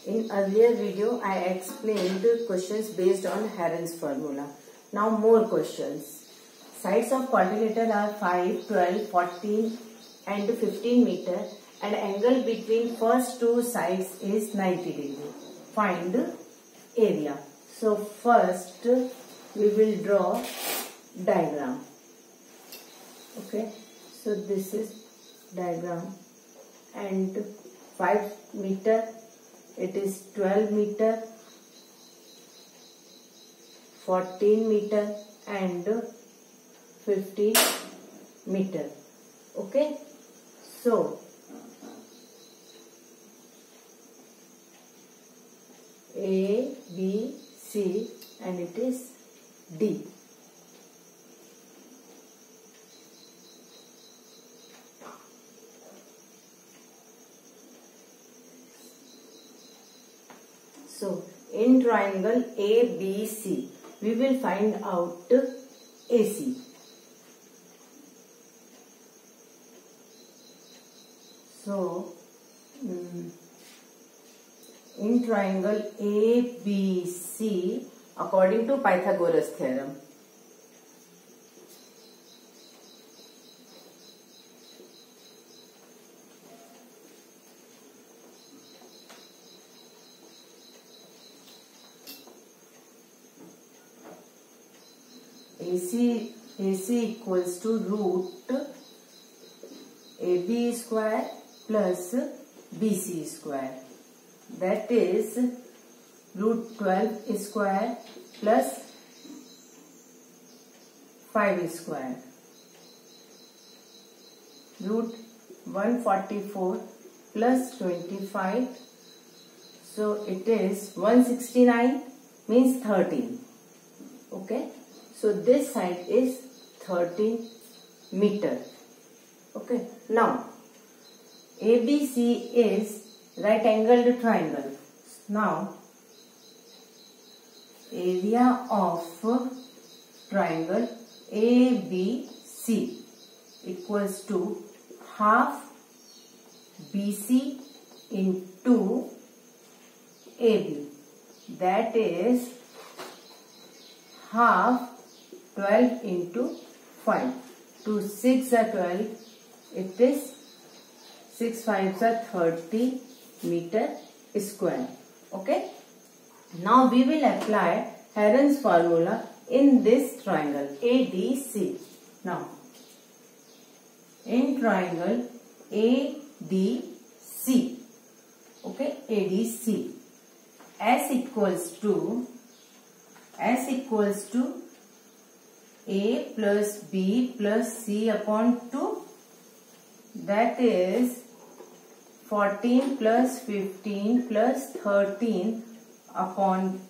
In earlier video, I explained questions based on Heron's formula. Now more questions. Sides of quadrilateral are 5, 12, 14 and 15 meter and angle between first two sides is 90 degree. Find area. So first we will draw diagram. Okay. So this is diagram and 5 meter. It is 12 meter, 14 meter and 15 meter. Okay. So, A, B, C and it is D. So, in triangle ABC, we will find out AC. So, in triangle ABC, according to Pythagoras theorem, AC equals to root AB square plus BC square. That is root 12 square plus 5 square. Root 144 plus 25. So it is 169 means 13. Okay. So this side is 13 meter. Okay. Now ABC is right angled triangle. Now area of triangle ABC equals to half BC into AB. That is half 12 into 5. 2 6 are 12. It is 6 5s are 30 meter square. Okay. Now we will apply Heron's formula in this triangle ADC. Now in triangle ADC. Okay. ADC. S equals to A plus B plus C upon 2. That is 14 plus 15 plus 13 upon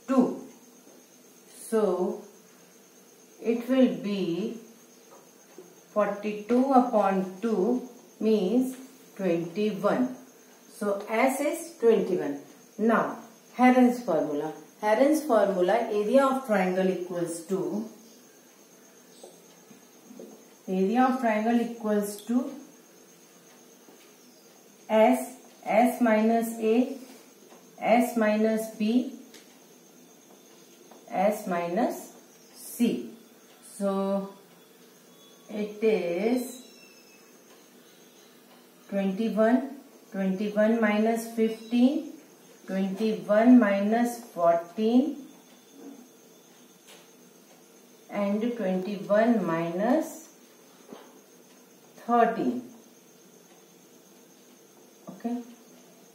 2. So it will be 42 upon 2 means 21. So S is 21. Now Heron's formula. Heron's formula, area of triangle equals to S minus A, S minus B, S minus C. So it is 21, 21 minus 15, 21 minus 14 and 21 minus 13. Okay.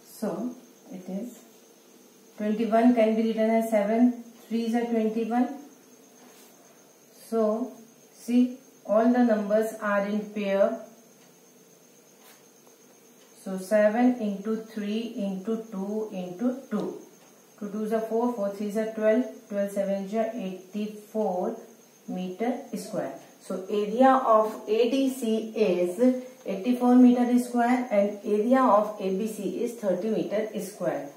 So it is 21 can be written as 7 3s are 21. So see, all the numbers are in pair. So 7 into 3 into 2 into 2. 2 2s are 4, 4 3s are 12, 12 7s are 84 meter square. So area of ADC is 84 meter square and area of ABC is 30 meter square.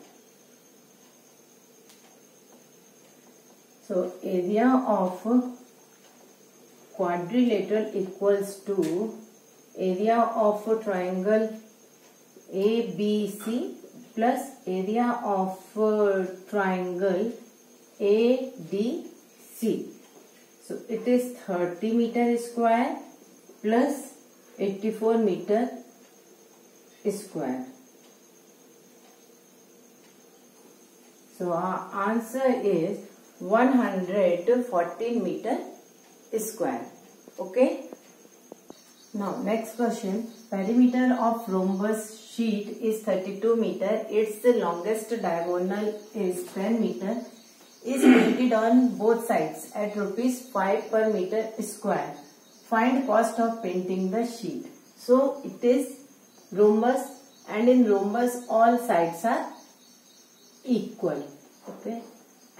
So area of quadrilateral equals to area of triangle ABC plus area of triangle ADC. So it is 30 meter square plus 84 meter square. So our answer is 114 meter square. Okay. Now next question. Perimeter of rhombus sheet is 32 meter. Its longest diagonal is 10 meter. Is painted on both sides at ₹5 per meter square. Find cost of painting the sheet. So it is rhombus, and in rhombus all sides are equal. Okay.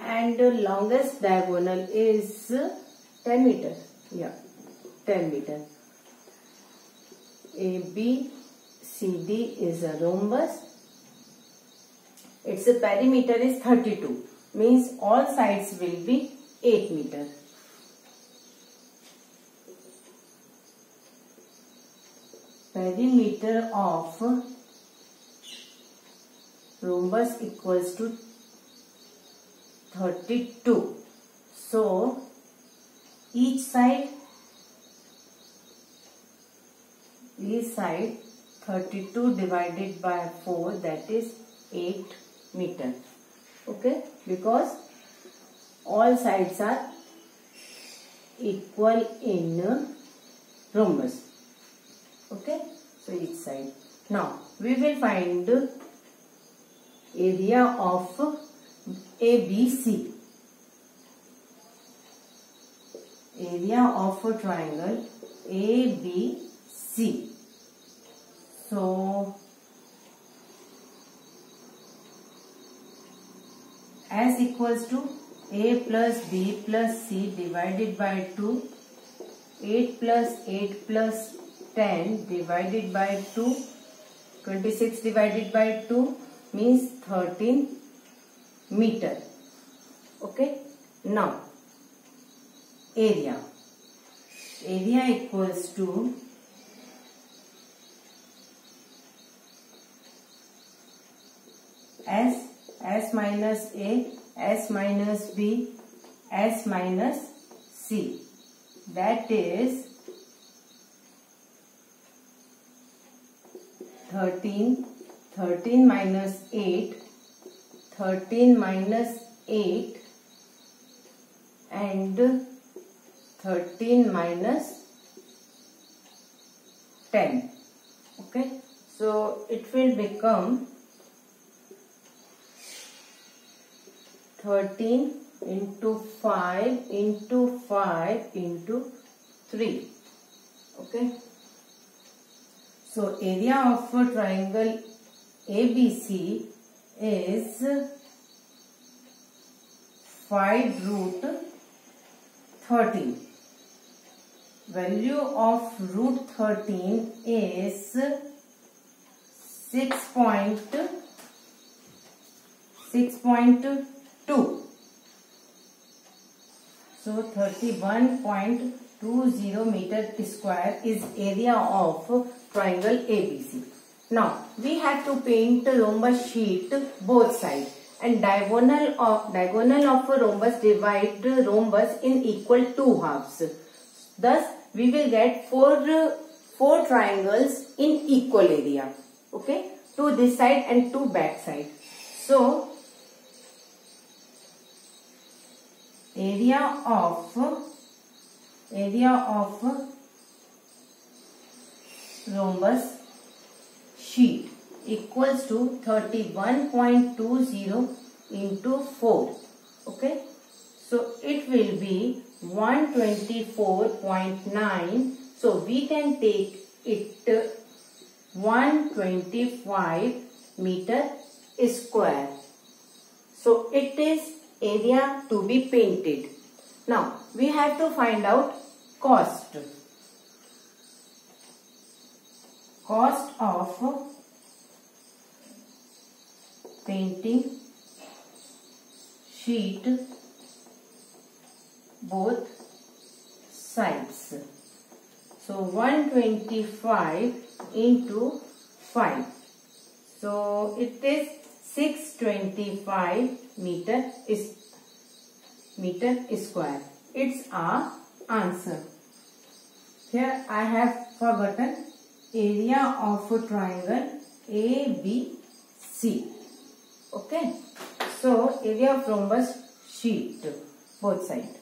And the longest diagonal is 10 meter. Yeah, 10 meter. ABCD is a rhombus. Its perimeter is 32. Means all sides will be 8 meter. Perimeter of rhombus equals to 32. So each side 32 divided by 4, that is 8 meter. Okay, because all sides are equal in rhombus. Okay, so each side. Now we will find area of ABC. Area of a triangle ABC. So S equals to A plus B plus C divided by 2. 8 plus 8 plus 10 divided by 2. 26 divided by 2 means 13 meter. Okay. Now area. Area equals to S minus A, S minus B, S minus C. That is 13. 13 minus 8. 13 minus 8 and 13 minus 10. Okay. So it will become 13 into 5 into 5 into 3. Okay. So area of a triangle ABC is 5√13. Value of √13 is 6.2. So 31.20 meter square is area of triangle ABC. Now we have to paint the rhombus sheet both sides, and diagonal of a rhombus divide the rhombus in equal 2 halves. Thus we will get four triangles in equal area. Okay, 2 this side and 2 back side. So area of rhombus sheet equals to 31.20 into 4. Okay, so it will be 124.9. So we can take it 125 meter square. So it is area to be painted. Now we have to find out cost. Cost of painting sheet both sides. So 125 into 5. So it is 625 meter square. It's our answer. Here I have forgotten area of a triangle ABC. Okay. So area of rhombus sheet both sides.